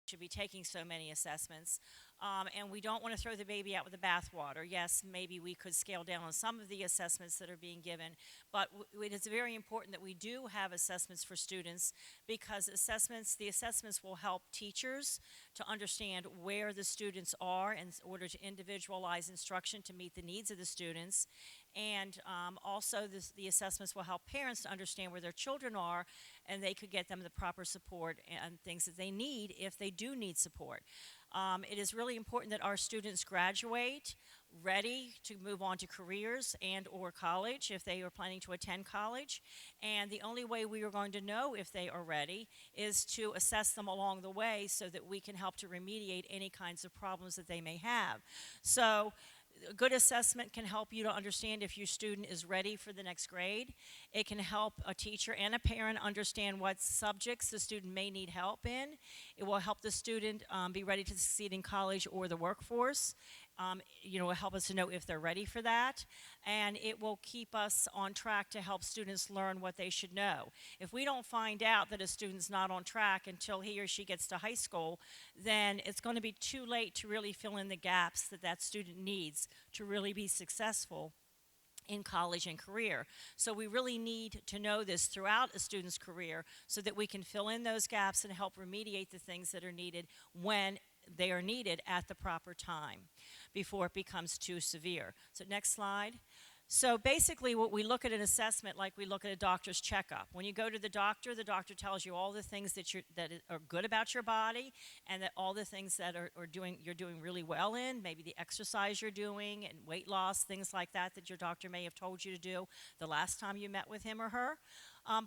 should be taking so many assessments. And we don't want to throw the baby out with the bathwater. Yes, maybe we could scale down on some of the assessments that are being given, but it is very important that we do have assessments for students, because the assessments will help teachers to understand where the students are in order to individualize instruction to meet the needs of the students. And also the assessments will help parents to understand where their children are, and they could get them the proper support and things that they need if they do need support. It is really important that our students graduate ready to move on to careers and or college if they are planning to attend college. And the only way we are going to know if they are ready is to assess them along the way so that we can help to remediate any kinds of problems that they may have. So a good assessment can help you to understand if your student is ready for the next grade. It can help a teacher and a parent understand what subjects the student may need help in. It will help the student be ready to succeed in college or the workforce. It will help us to know if they're ready for that, and it will keep us on track to help students learn what they should know. If we don't find out that a student's not on track until he or she gets to high school, then it's going to be too late to really fill in the gaps that that student needs to really be successful in college and career. So we really need to know this throughout a student's career so that we can fill in those gaps and help remediate the things that are needed when they are needed at the proper time before it becomes too severe. So next slide. So basically what we look at an assessment like we look at a doctor's checkup. When you go to the doctor tells you all the things that are good about your body, and that all the things that you're doing really well in, maybe the exercise you're doing and weight loss, things like that that your doctor may have told you to do the last time you met with him or her.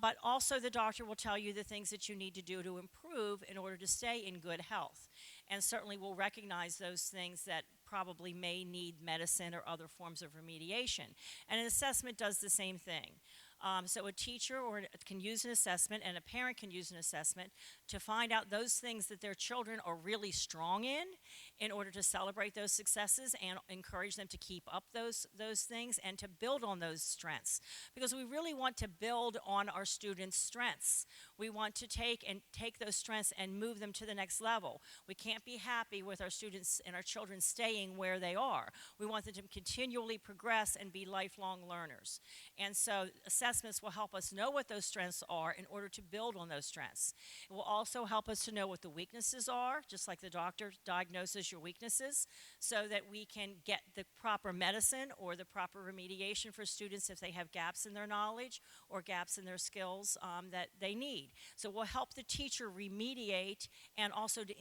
But also the doctor will tell you the things that you need to do to improve in order to stay in good health. And certainly will recognize those things that probably may need medicine or other forms of remediation. And an assessment does the same thing. So a teacher can use an assessment, and a parent can use an assessment to find out those things that their children are really strong in order to celebrate those successes and encourage them to keep up those things and to build on those strengths. Because we really want to build on our students' strengths. We want to take those strengths and move them to the next level. We can't be happy with our students and our children staying where they are. We want them to continually progress and be lifelong learners. And so assessments will help us know what those strengths are in order to build on those strengths. It will also help us to know what the weaknesses are, just like the doctor diagnoses your weaknesses, so that we can get the proper medicine or the proper remediation for students if they have gaps in their knowledge or gaps in their skills that they need. So we'll help the teacher remediate and also to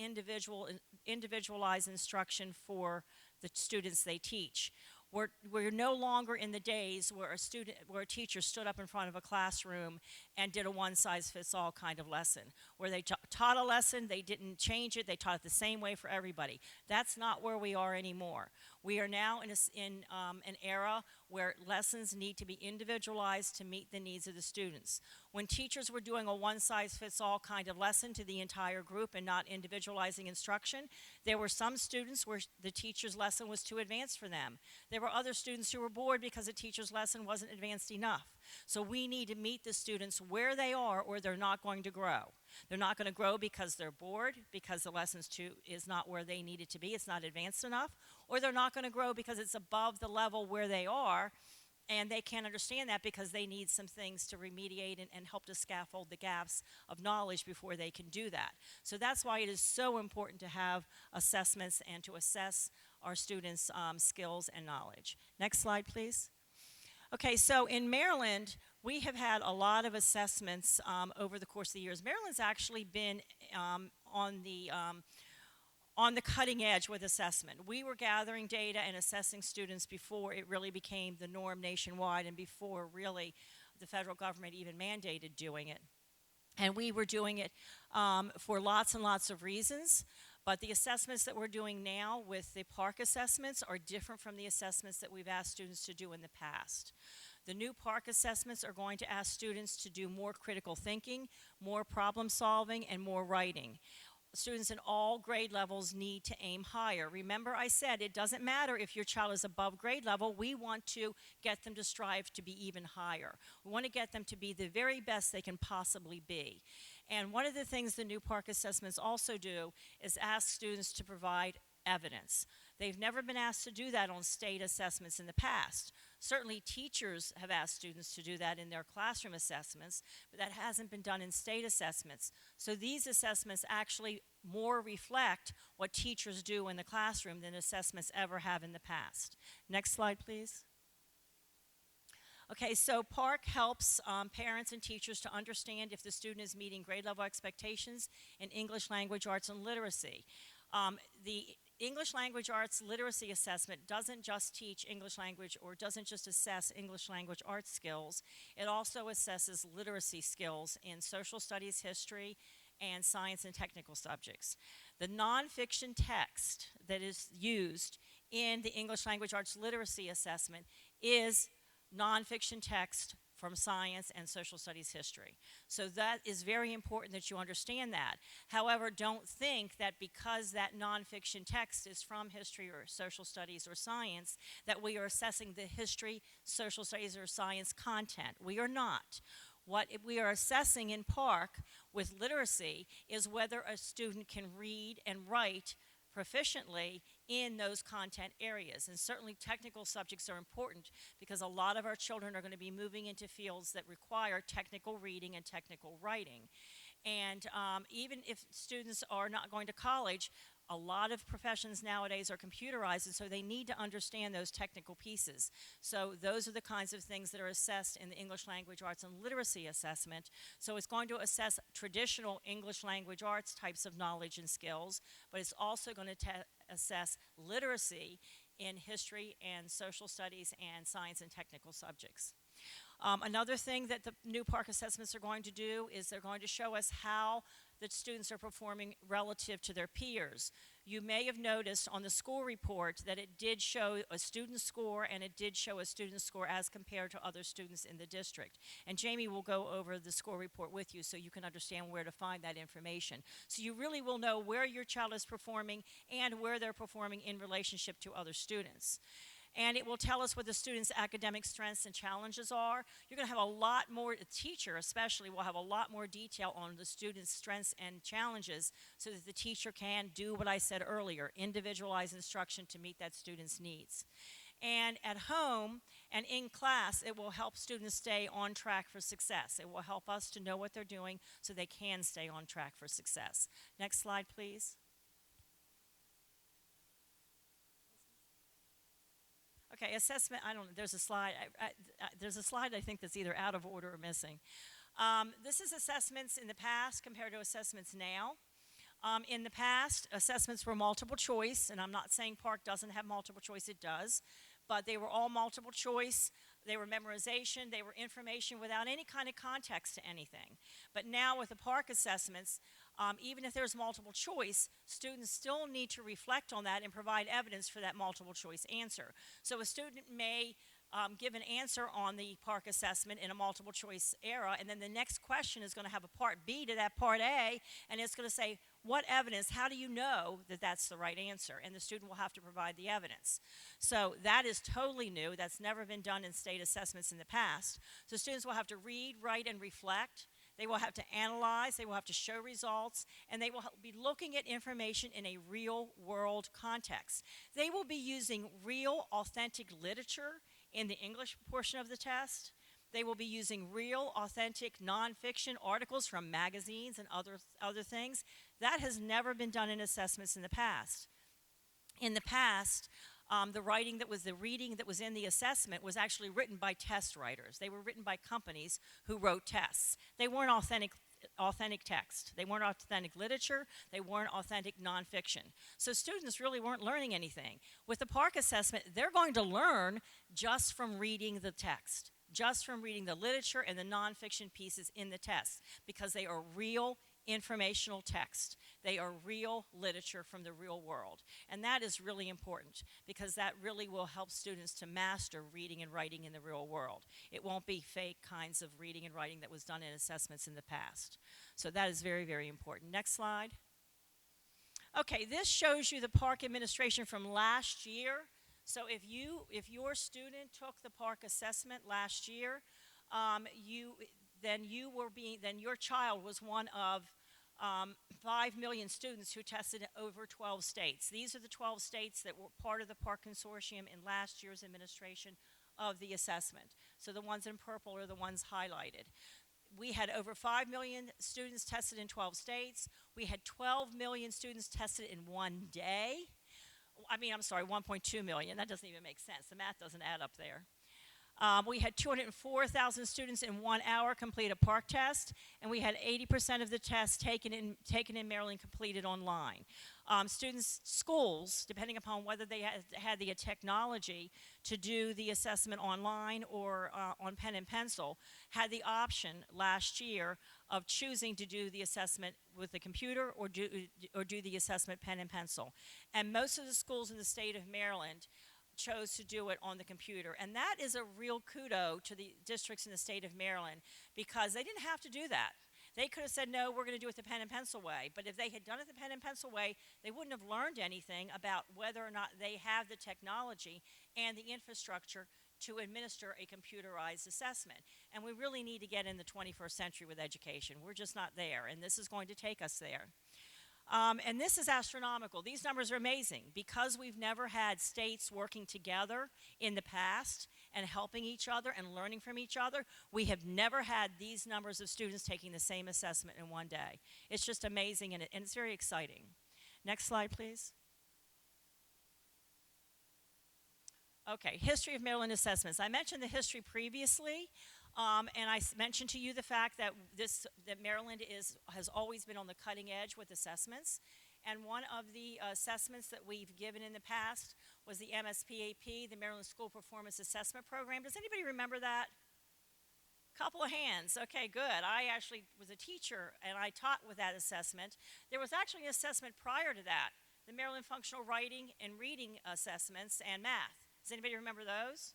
individualize instruction for the students they teach. We're no longer in the days where a teacher stood up in front of a classroom and did a one-size-fits-all kind of lesson, where they taught a lesson, they didn't change it, they taught it the same way for everybody. That's not where we are anymore. We are now in an era where lessons need to be individualized to meet the needs of the students. When teachers were doing a one-size-fits-all kind of lesson to the entire group and not individualizing instruction, there were some students where the teacher's lesson was too advanced for them. There were other students who were bored because the teacher's lesson wasn't advanced enough. So we need to meet the students where they are, or they're not going to grow. They're not going to grow because they're bored, because the lesson is not where they need it to be, it's not advanced enough, or they're not going to grow because it's above the level where they are, and they can't understand that because they need some things to remediate and help to scaffold the gaps of knowledge before they can do that. So that's why it is so important to have assessments and to assess our students' skills and knowledge. Next slide, please. Okay, so in Maryland, we have had a lot of assessments over the course of the years. Maryland's actually been on the cutting edge with assessment. We were gathering data and assessing students before it really became the norm nationwide and before really the federal government even mandated doing it. And we were doing it for lots and lots of reasons. But the assessments that we're doing now with the PARCC assessments are different from the assessments that we've asked students to do in the past. The new PARCC assessments are going to ask students to do more critical thinking, more problem solving, and more writing. students in all grade levels need to aim higher. Remember, I said it doesn't matter if your child is above grade level. We want to get them to strive to be even higher. We want to get them to be the very best they can possibly be. And one of the things the new PARCC assessments also do is ask students to provide evidence. They've never been asked to do that on state assessments in the past. Certainly teachers have asked students to do that in their classroom assessments, but that hasn't been done in state assessments. So these assessments actually more reflect what teachers do in the classroom than assessments ever have in the past. Next slide, please. Okay, so PARCC helps parents and teachers to understand if the student is meeting grade level expectations in English language arts and literacy. The English language arts literacy assessment doesn't just teach English language or doesn't just assess English language arts skills. It also assesses literacy skills in social studies, history, and science and technical subjects. The nonfiction text that is used in the English language arts literacy assessment is nonfiction text from science and social studies history. So that is very important that you understand that. However, don't think that because that nonfiction text is from history or social studies or science that we are assessing the history, social studies, or science content. We are not. What we are assessing in PARCC with literacy is whether a student can read and write proficiently in those content areas. And certainly technical subjects are important because a lot of our children are going to be moving into fields that require technical reading and technical writing. And even if students are not going to college, a lot of professions nowadays are computerized, and so they need to understand those technical pieces. So those are the kinds of things that are assessed in the English language arts and literacy assessment. So it's going to assess traditional English language arts types of knowledge and skills, but it's also going to assess literacy in history and social studies and science and technical subjects. Another thing that the new PARCC assessments are going to do is they're going to show us how the students are performing relative to their peers. You may have noticed on the school report that it did show a student score and it did show a student score as compared to other students in the district. And Jamie will go over the score report with you so you can understand where to find that information. So you really will know where your child is performing and where they're performing in relationship to other students. And it will tell us what the student's academic strengths and challenges are. You're going to have a lot more, a teacher especially, will have a lot more detail on the student's strengths and challenges so that the teacher can do what I said earlier, individualize instruction to meet that student's needs. And at home and in class, it will help students stay on track for success. It will help us to know what they're doing so they can stay on track for success. Next slide, please. Okay, assessment, I don't know, there's a slide. There's a slide I think that's either out of order or missing. This is assessments in the past compared to assessments now. In the past, assessments were multiple choice, and I'm not saying PARCC doesn't have multiple choice, it does, but they were all multiple choice. They were memorization, they were information without any kind of context to anything. But now with the PARCC assessments, even if there's multiple choice, students still need to reflect on that and provide evidence for that multiple choice answer. So a student may give an answer on the PARCC assessment in a multiple choice era, and then the next question is going to have a part B to that part A, and it's going to say, what evidence, how do you know that that's the right answer? And the student will have to provide the evidence. So that is totally new. That's never been done in state assessments in the past. So students will have to read, write, and reflect. They will have to analyze, they will have to show results, and they will be looking at information in a real-world context. They will be using real, authentic literature in the English portion of the test. They will be using real, authentic, nonfiction articles from magazines and other things. That has never been done in assessments in the past. In the past, the reading that was in the assessment was actually written by test writers. They were written by companies who wrote tests. They weren't authentic text. They weren't authentic literature. They weren't authentic nonfiction. So students really weren't learning anything. With the PARCC assessment, they're going to learn just from reading the text, just from reading the literature and the nonfiction pieces in the test, because they are real informational text. They are real literature from the real world. And that is really important because that really will help students to master reading and writing in the real world. It won't be fake kinds of reading and writing that was done in assessments in the past. So that is very, very important. Next slide. Okay, this shows you the park administration from last year. So if your student took the park assessment last year, then your child was one of 5 million students who tested in over 12 states. These are the 12 states that were part of the park consortium in last year's administration of the assessment. So the ones in purple are the ones highlighted. We had over 5 million students tested in 12 states. We had 12 million students tested in one day. I'm sorry, 1.2 million. That doesn't even make sense. The math doesn't add up there. We had 204,000 students in 1 hour complete a park test, and we had 80% of the tests taken in Maryland completed online. Schools, depending upon whether they had the technology to do the assessment online or on pen and pencil, had the option last year of choosing to do the assessment with the computer or do the assessment pen and pencil. And most of the schools in the state of Maryland chose to do it on the computer. And that is a real kudo to the districts in the state of Maryland, because they didn't have to do that. They could have said, no, we're going to do it the pen and pencil way. But if they had done it the pen and pencil way, they wouldn't have learned anything about whether or not they have the technology and the infrastructure to administer a computerized assessment. And we really need to get in the 21st century with education. We're just not there, and this is going to take us there. And this is astronomical. These numbers are amazing. Because we've never had states working together in the past and helping each other and learning from each other, we have never had these numbers of students taking the same assessment in one day. It's just amazing, and it's very exciting. Next slide, please. Okay, history of Maryland assessments. I mentioned the history previously. And I mentioned to you the fact that Maryland has always been on the cutting edge with assessments. And one of the assessments that we've given in the past was the MSPAP, the Maryland School Performance Assessment Program. Does anybody remember that? Couple of hands. Okay, good. I actually was a teacher, and I taught with that assessment. There was actually an assessment prior to that, the Maryland Functional Writing and Reading Assessments and Math. Does anybody remember those?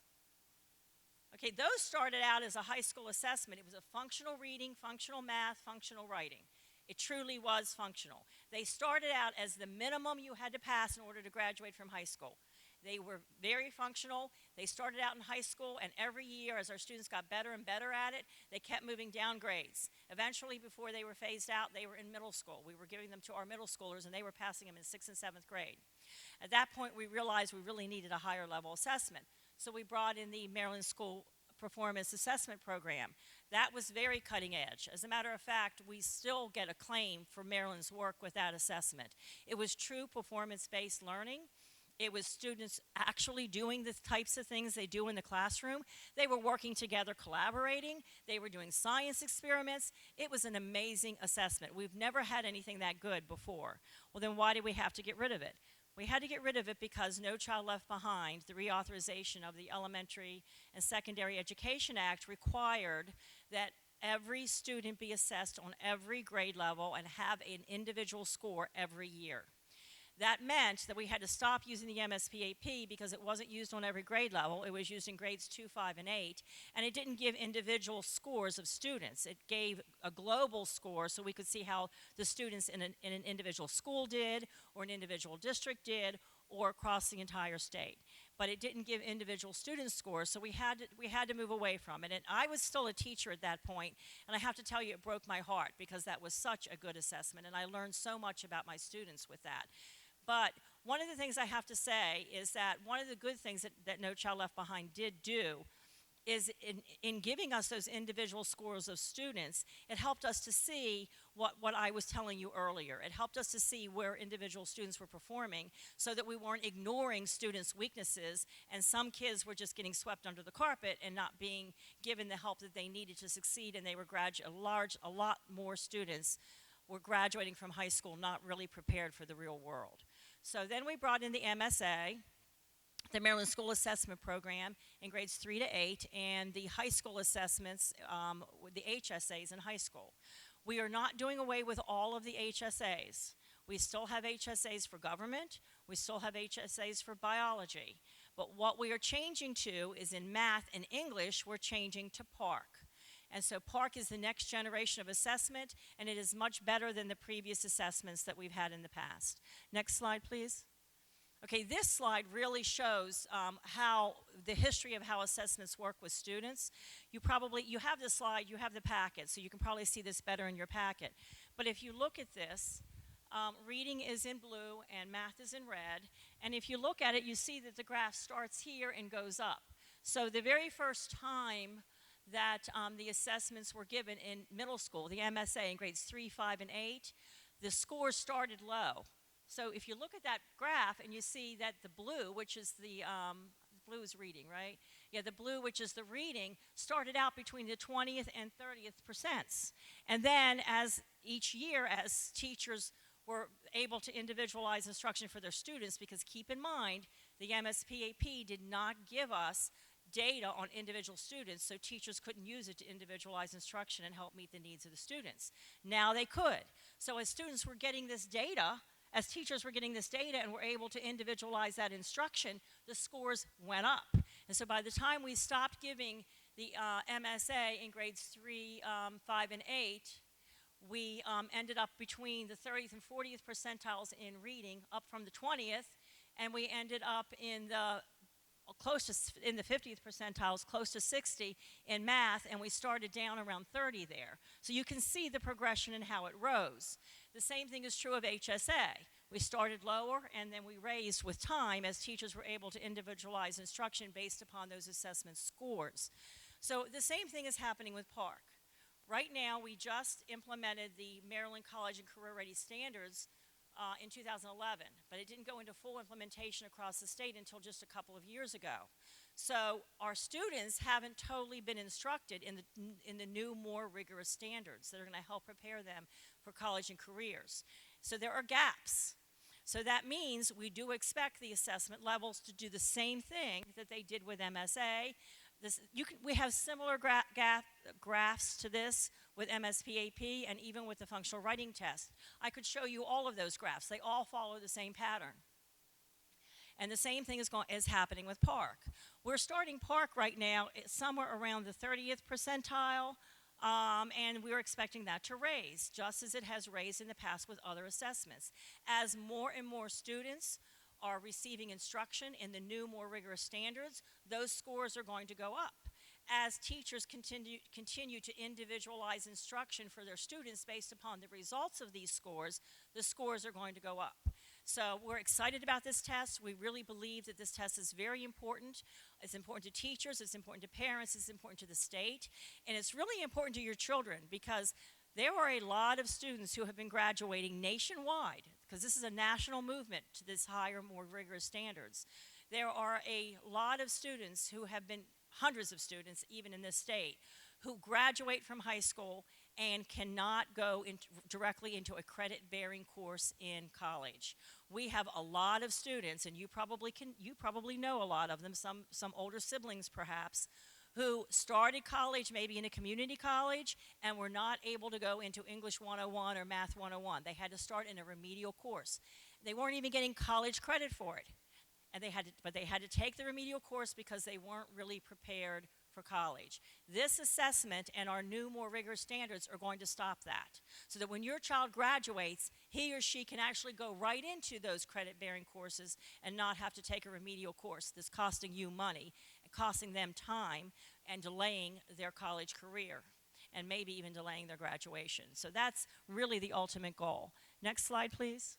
Okay, those started out as a high school assessment. It was a functional reading, functional math, functional writing. It truly was functional. They started out as the minimum you had to pass in order to graduate from high school. They were very functional. They started out in high school, and every year as our students got better and better at it, they kept moving down grades. Eventually, before they were phased out, they were in middle school. We were giving them to our middle schoolers, and they were passing them in 6th and 7th grade. At that point, we realized we really needed a higher level assessment. So we brought in the Maryland School Performance Assessment Program. That was very cutting edge. As a matter of fact, we still get acclaim for Maryland's work with that assessment. It was true performance-based learning. It was students actually doing the types of things they do in the classroom. They were working together, collaborating. They were doing science experiments. It was an amazing assessment. We've never had anything that good before. Well, then why did we have to get rid of it? We had to get rid of it because No Child Left Behind, the reauthorization of the Elementary and Secondary Education Act, required that every student be assessed on every grade level and have an individual score every year. That meant that we had to stop using the MSPAP because it wasn't used on every grade level. It was used in grades 2, 5, and 8, and it didn't give individual scores of students. It gave a global score so we could see how the students in an individual school did, or an individual district did, or across the entire state. But it didn't give individual student scores, so we had to move away from it. And I was still a teacher at that point, and I have to tell you, it broke my heart because that was such a good assessment, and I learned so much about my students with that. But one of the things I have to say is that one of the good things that No Child Left Behind did do is in giving us those individual scores of students, it helped us to see what I was telling you earlier. It helped us to see where individual students were performing so that we weren't ignoring students' weaknesses, and some kids were just getting swept under the carpet and not being given the help that they needed to succeed, and they were a lot more students were graduating from high school not really prepared for the real world. So then we brought in the MSA, the Maryland School Assessment Program, in grades 3 to 8, and the high school assessments, the HSAs in high school. We are not doing away with all of the HSAs. We still have HSAs for government. We still have HSAs for biology. But what we are changing to is in math and English, we're changing to PARCC. And so PARCC is the next generation of assessment, and it is much better than the previous assessments that we've had in the past. Next slide, please. Okay, this slide really shows how the history of how assessments work with students. You have the slide, you have the packet, so you can probably see this better in your packet. But if you look at this, reading is in blue and math is in red. And if you look at it, you see that the graph starts here and goes up. So the very first time that the assessments were given in middle school, the MSA in grades 3, 5, and 8, the scores started low. So if you look at that graph and you see that the blue, which is the blue is reading, right? Yeah, the blue, which is the reading, started out between the 20th and 30th percents. And then as each year, as teachers were able to individualize instruction for their students, because keep in mind, the MSPAP did not give us data on individual students, so teachers couldn't use it to individualize instruction and help meet the needs of the students. Now they could. So as students were getting this data, as teachers were getting this data and were able to individualize that instruction, the scores went up. And so by the time we stopped giving the MSA in grades 3, 5, and 8, we ended up between the 30th and 40th percentiles in reading, up from the 20th, and we ended up in the in the 50th percentiles, close to 60 in math, and we started down around 30 there. So you can see the progression and how it rose. The same thing is true of HSA. We started lower and then we raised with time as teachers were able to individualize instruction based upon those assessment scores. So the same thing is happening with PARCC. Right now, we just implemented the Maryland College and Career Ready Standards in 2011, but it didn't go into full implementation across the state until just a couple of years ago. So our students haven't totally been instructed in the new, more rigorous standards that are going to help prepare them for college and careers. So there are gaps. So that means we do expect the assessment levels to do the same thing that they did with MSA. We have similar graphs to this with MSPAP and even with the functional writing test. I could show you all of those graphs. They all follow the same pattern. And the same thing is happening with PARCC. We're starting PARCC right now somewhere around the 30th percentile, and we're expecting that to raise, just as it has raised in the past with other assessments. As more and more students are receiving instruction in the new, more rigorous standards, those scores are going to go up. As teachers continue to individualize instruction for their students based upon the results of these scores, the scores are going to go up. So we're excited about this test. We really believe that this test is very important. It's important to teachers, it's important to parents, it's important to the state, and it's really important to your children because there are a lot of students who have been graduating nationwide, because this is a national movement to this higher, more rigorous standards. There are a lot of students who have been, hundreds of students even in this state, who graduate from high school and cannot go directly into a credit-bearing course in college. We have a lot of students, and you probably know a lot of them, some older siblings perhaps, who started college maybe in a community college and were not able to go into English 101 or Math 101. They had to start in a remedial course. They weren't even getting college credit for it. But they had to take the remedial course because they weren't really prepared for college. This assessment and our new, more rigorous standards are going to stop that, so that when your child graduates, he or she can actually go right into those credit-bearing courses and not have to take a remedial course that's costing you money and costing them time and delaying their college career and maybe even delaying their graduation. So that's really the ultimate goal. Next slide, please.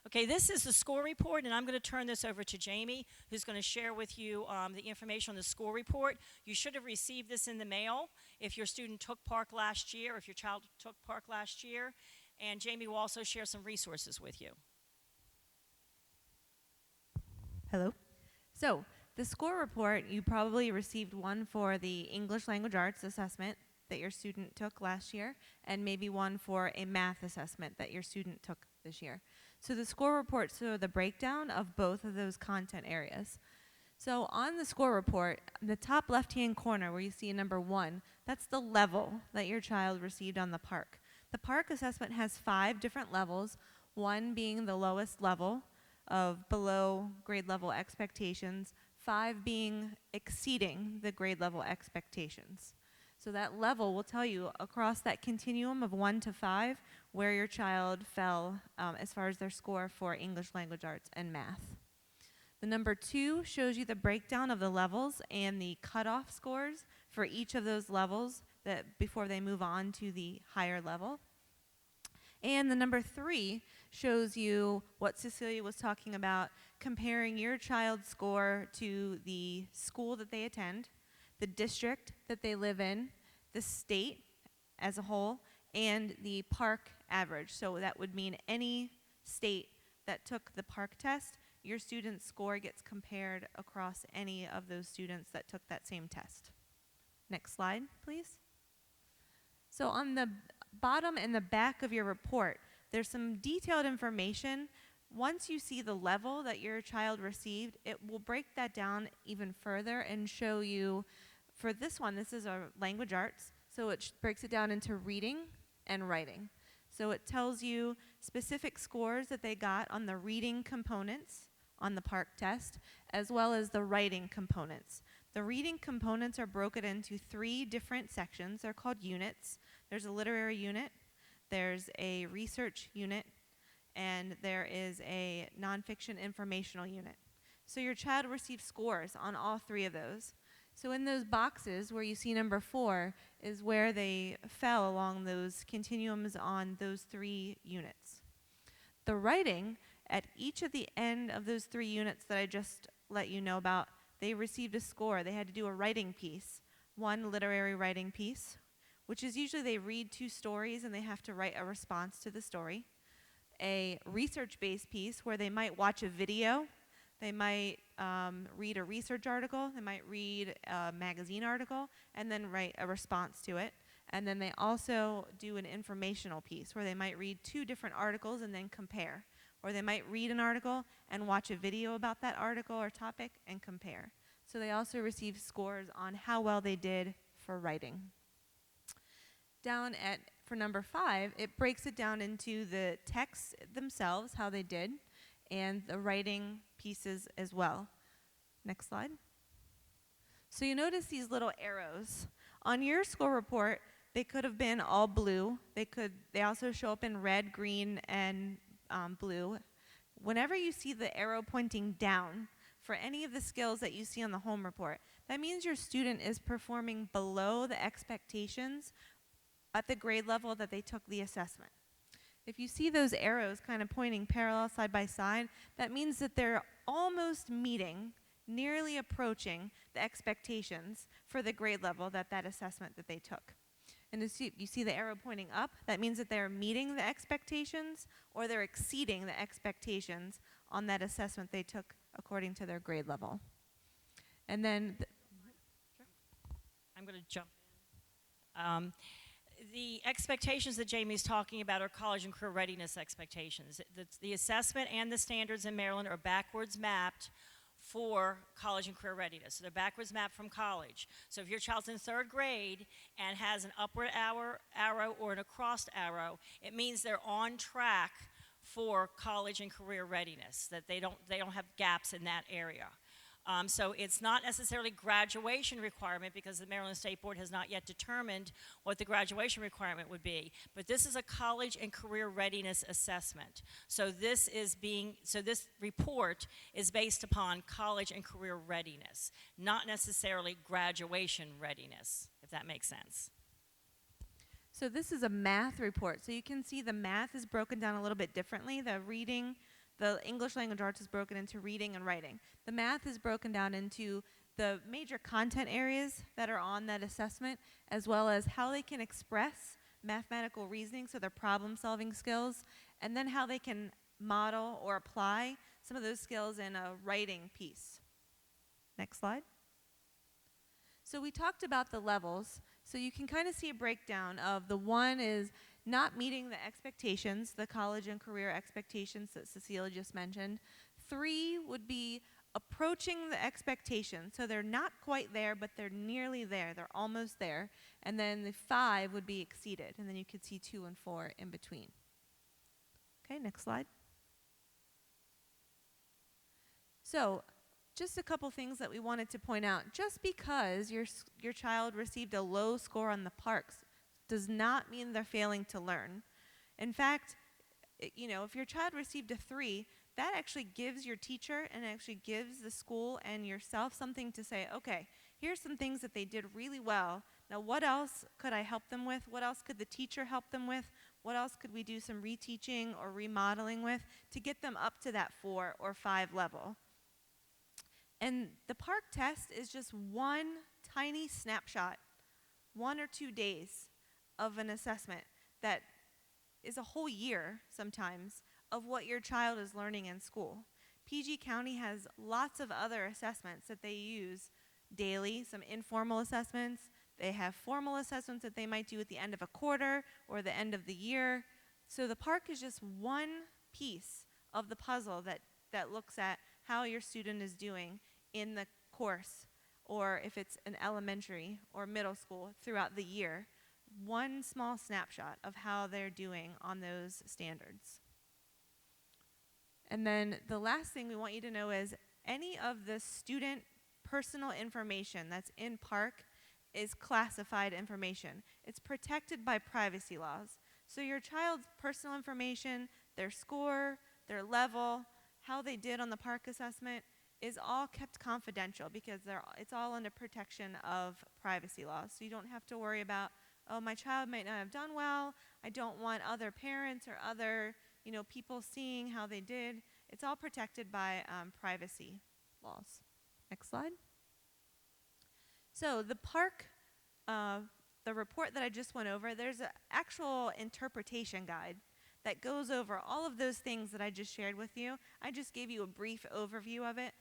Okay, this is the score report, and I'm going to turn this over to Jamie, who's going to share with you the information on the score report. You should have received this in the mail if your student took PARCC last year, if your child took PARCC last year, and Jamie will also share some resources with you. Hello. So, the score report, you probably received one for the English Language Arts assessment that your student took last year, and maybe one for a math assessment that your student took this year. So the score reports show the breakdown of both of those content areas. So on the score report, the top left-hand corner where you see a number 1, that's the level that your child received on the PARCC. The PARCC assessment has 5 different levels, 1 being the lowest level of below grade level expectations, 5 being exceeding the grade level expectations. So that level will tell you across that continuum of 1 to 5 where your child fell as far as their score for English language arts and math. The number 2 shows you the breakdown of the levels and the cutoff scores for each of those levels that before they move on to the higher level. And the number 3 shows you what Cecilia was talking about, comparing your child's score to the school that they attend, the district that they live in, the state as a whole, and the PARCC average. So that would mean any state that took the PARCC test, your student's score gets compared across any of those students that took that same test. Next slide, please. So on the bottom and the back of your report, there's some detailed information. Once you see the level that your child received, it will break that down even further and show you, for this one, this is our language arts, so it breaks it down into reading and writing. So it tells you specific scores that they got on the reading components on the PARCC test, as well as the writing components. The reading components are broken into 3 different sections. They're called units. There's a literary unit, there's a research unit, and there is a nonfiction informational unit. So your child receives scores on all 3 of those. So in those boxes where you see number 4 is where they fell along those continuums on those 3 units. The writing, at each of the end of those 3 units that I just let you know about, they received a score. They had to do a writing piece, one literary writing piece, which is usually they read 2 stories and they have to write a response to the story. A research-based piece where they might watch a video, they might read a research article, they might read a magazine article, and then write a response to it. And then they also do an informational piece where they might read 2 different articles and then compare. Or they might read an article and watch a video about that article or topic and compare. So they also receive scores on how well they did for writing. Down for number 5, it breaks it down into the texts themselves, how they did, and the writing pieces as well. Next slide. So you notice these little arrows. On your score report, they could have been all blue. They also show up in red, green, and blue. Whenever you see the arrow pointing down for any of the skills that you see on the home report, that means your student is performing below the expectations at the grade level that they took the assessment. If you see those arrows kind of pointing parallel side by side, that means that they're almost meeting, nearly approaching the expectations for the grade level that assessment that they took. And you see the arrow pointing up, that means that they're meeting the expectations or they're exceeding the expectations on that assessment they took according to their grade level. And then I'm going to jump in. The expectations that Jamie's talking about are college and career readiness expectations. The assessment and the standards in Maryland are backwards mapped for college and career readiness. So they're backwards mapped from college. So if your child's in 3rd grade and has an upward arrow or an across arrow, it means they're on track for college and career readiness, that they don't have gaps in that area. So it's not necessarily graduation requirement because the Maryland State Board has not yet determined what the graduation requirement would be. But this is a college and career readiness assessment. So this report is based upon college and career readiness, not necessarily graduation readiness, if that makes sense. So this is a math report. So you can see the math is broken down a little bit differently. The English language arts is broken into reading and writing. The math is broken down into the major content areas that are on that assessment, as well as how they can express mathematical reasoning, so their problem-solving skills, and then how they can model or apply some of those skills in a writing piece. Next slide. So we talked about the levels. So you can kind of see a breakdown of the 1 is not meeting the expectations, the college and career expectations that Cecilia just mentioned. 3 would be approaching the expectations. So they're not quite there, but they're nearly there. They're almost there. And then the 5 would be exceeded. And then you could see 2 and 4 in between. Okay, next slide. So just a couple things that we wanted to point out. Just because your child received a low score on the PARCC does not mean they're failing to learn. In fact, if your child received a 3, that actually gives your teacher and actually gives the school and yourself something to say, okay, here's some things that they did really well. Now, what else could I help them with? What else could the teacher help them with? What else could we do some reteaching or remodeling with to get them up to that 4 or 5 level? And the PARCC test is just one tiny snapshot, 1 or 2 days of an assessment that is a whole year sometimes of what your child is learning in school. PG County has lots of other assessments that they use daily, some informal assessments. They have formal assessments that they might do at the end of a quarter or the end of the year. So the PARCC is just one piece of the puzzle that looks at how your student is doing in the course, or if it's an elementary or middle school throughout the year. One small snapshot of how they're doing on those standards. And then the last thing we want you to know is any of the student personal information that's in PARCC is classified information. It's protected by privacy laws. So your child's personal information, their score, their level, how they did on the PARCC assessment is all kept confidential because it's all under protection of privacy laws. So you don't have to worry about, oh, my child might not have done well. I don't want other parents or other people seeing how they did. It's all protected by privacy laws. Next slide. So the PARCC, the report that I just went over, there's an actual interpretation guide that goes over all of those things that I just shared with you. I just gave you a brief overview of it.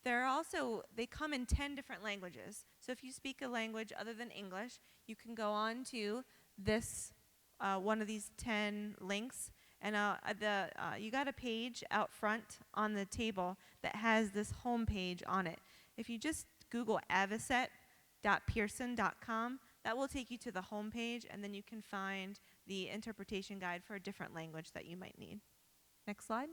They come in 10 different languages. So if you speak a language other than English, you can go on to this one of these 10 links, and you got a page out front on the table that has this home page on it. If you just Google avocet.pearson.com, that will take you to the home page, and then you can find the interpretation guide for a different language that you might need. Next slide.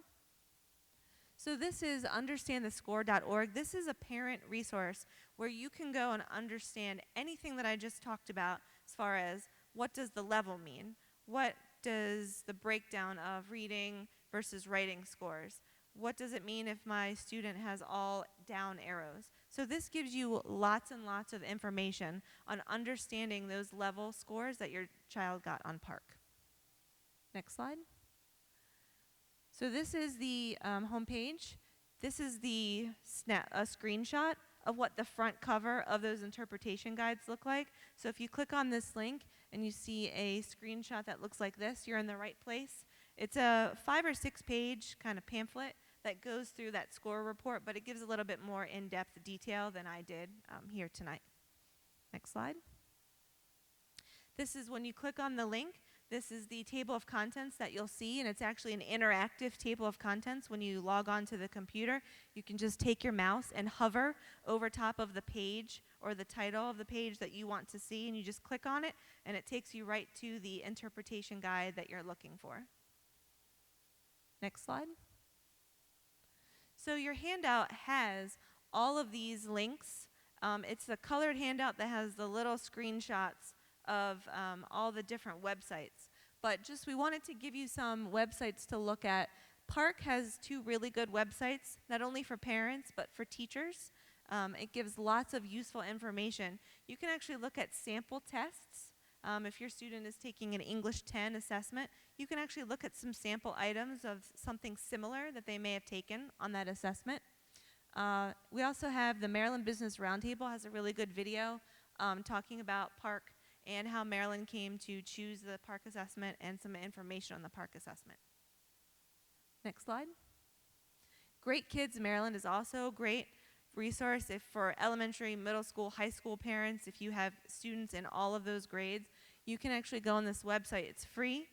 So this is understandthescore.org. This is a parent resource where you can go and understand anything that I just talked about as far as what does the level mean? What does the breakdown of reading versus writing scores? What does it mean if my student has all down arrows? So this gives you lots and lots of information on understanding those level scores that your child got on PARCC. Next slide. So this is the home page. This is a screenshot of what the front cover of those interpretation guides look like. So if you click on this link and you see a screenshot that looks like this, you're in the right place. It's a 5 or 6 page kind of pamphlet that goes through that score report, but it gives a little bit more in-depth detail than I did here tonight. Next slide. This is when you click on the link, this is the table of contents that you'll see, and it's actually an interactive table of contents. When you log on to the computer, you can just take your mouse and hover over top of the page or the title of the page that you want to see, and you just click on it, and it takes you right to the interpretation guide that you're looking for. Next slide. So your handout has all of these links. It's the colored handout that has the little screenshots of all the different websites. But we wanted to give you some websites to look at. PARCC has 2 really good websites, not only for parents, but for teachers. It gives lots of useful information. You can actually look at sample tests. If your student is taking an English 10 assessment, you can actually look at some sample items of something similar that they may have taken on that assessment. We also have the Maryland Business Roundtable has a really good video talking about PARCC and how Maryland came to choose the PARCC assessment and some information on the PARCC assessment. Next slide. Great Kids Maryland is also a great resource for elementary, middle school, high school parents. If you have students in all of those grades, you can actually go on this website. It's free.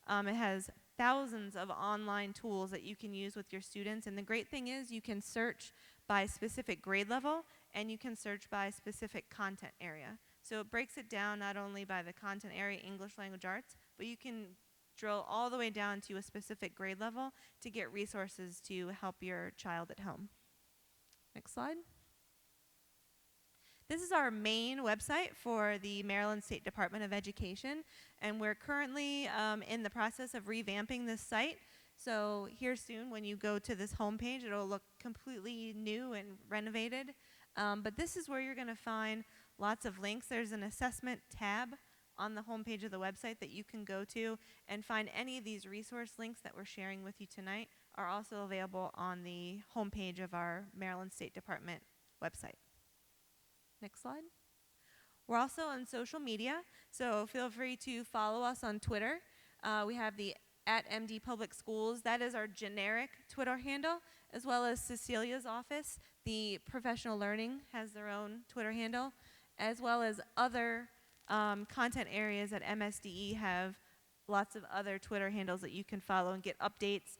It has thousands of online tools that you can use with your students. And the great thing is you can search by specific grade level and you can search by specific content area. So it breaks it down not only by the content area, English language arts, but you can drill all the way down to a specific grade level to get resources to help your child at home. Next slide. This is our main website for the Maryland State Department of Education, and we're currently in the process of revamping this site. So here soon, when you go to this homepage, it'll look completely new and renovated. But this is where you're going to find lots of links. There's an assessment tab on the homepage of the website that you can go to and find any of these resource links that we're sharing with you tonight are also available on the homepage of our Maryland State Department website. Next slide. We're also on social media, so feel free to follow us on Twitter. We have the @MD Public Schools. That is our generic Twitter handle, as well as Cecilia's office. The Professional Learning has their own Twitter handle, as well as other content areas at MSDE have lots of other Twitter handles that you can follow and get updates.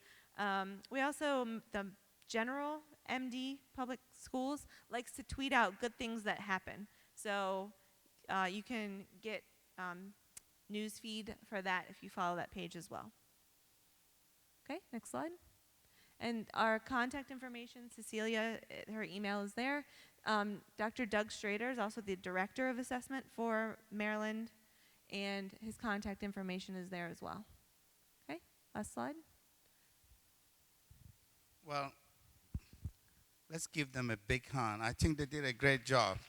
We also, the general MD Public Schools likes to tweet out good things that happen. So you can get news feed for that if you follow that page as well. Okay, next slide. And our contact information, Cecilia, her email is there. Dr. Doug Strader is also the Director of Assessment for Maryland, and his contact information is there as well. Okay, last slide. Well, let's give them a big hand. I think they did a great job.